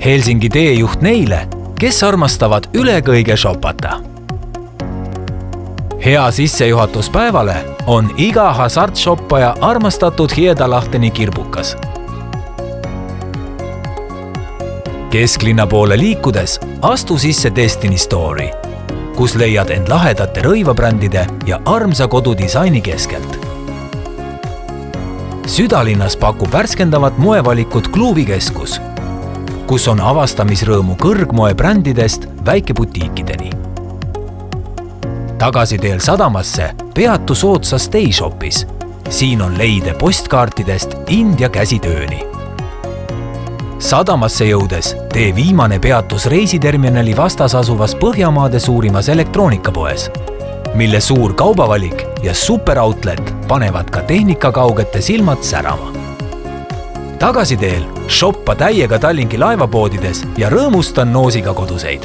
Helsingi teejuht neile, kes armastavad üle kõige shopata. Hea sissejuhatus päevale on iga hasartshoppaja armastatud Hiedalahteni kirbukas. Kesklinna poole liikudes astu sisse Destiny Store'i, kus leiad end lahedate rõivabrändide ja armsa kodudisaini keskelt. Südalinnas pakub värskendavat moevalikut Kluuvikeskus, kus on avastamisrõõmu kõrgmoe brändidest väikebutiikideni. Tagasiteel sadamasse peatu soodsas Stayshopis. Siin on leide postkaartidest India käsitööni. Sadamasse jõudes tee viimane peatus reisiterminali vastas asuvas Põhjamaade suurimas elektroonikapoes, mille suur kaubavalik ja superoutlet panevad ka tehnikakaugete silmad särama. Tagasiteel shoppa täiega Tallinki laevapoodides ja rõõmusta Noosiga koduseid.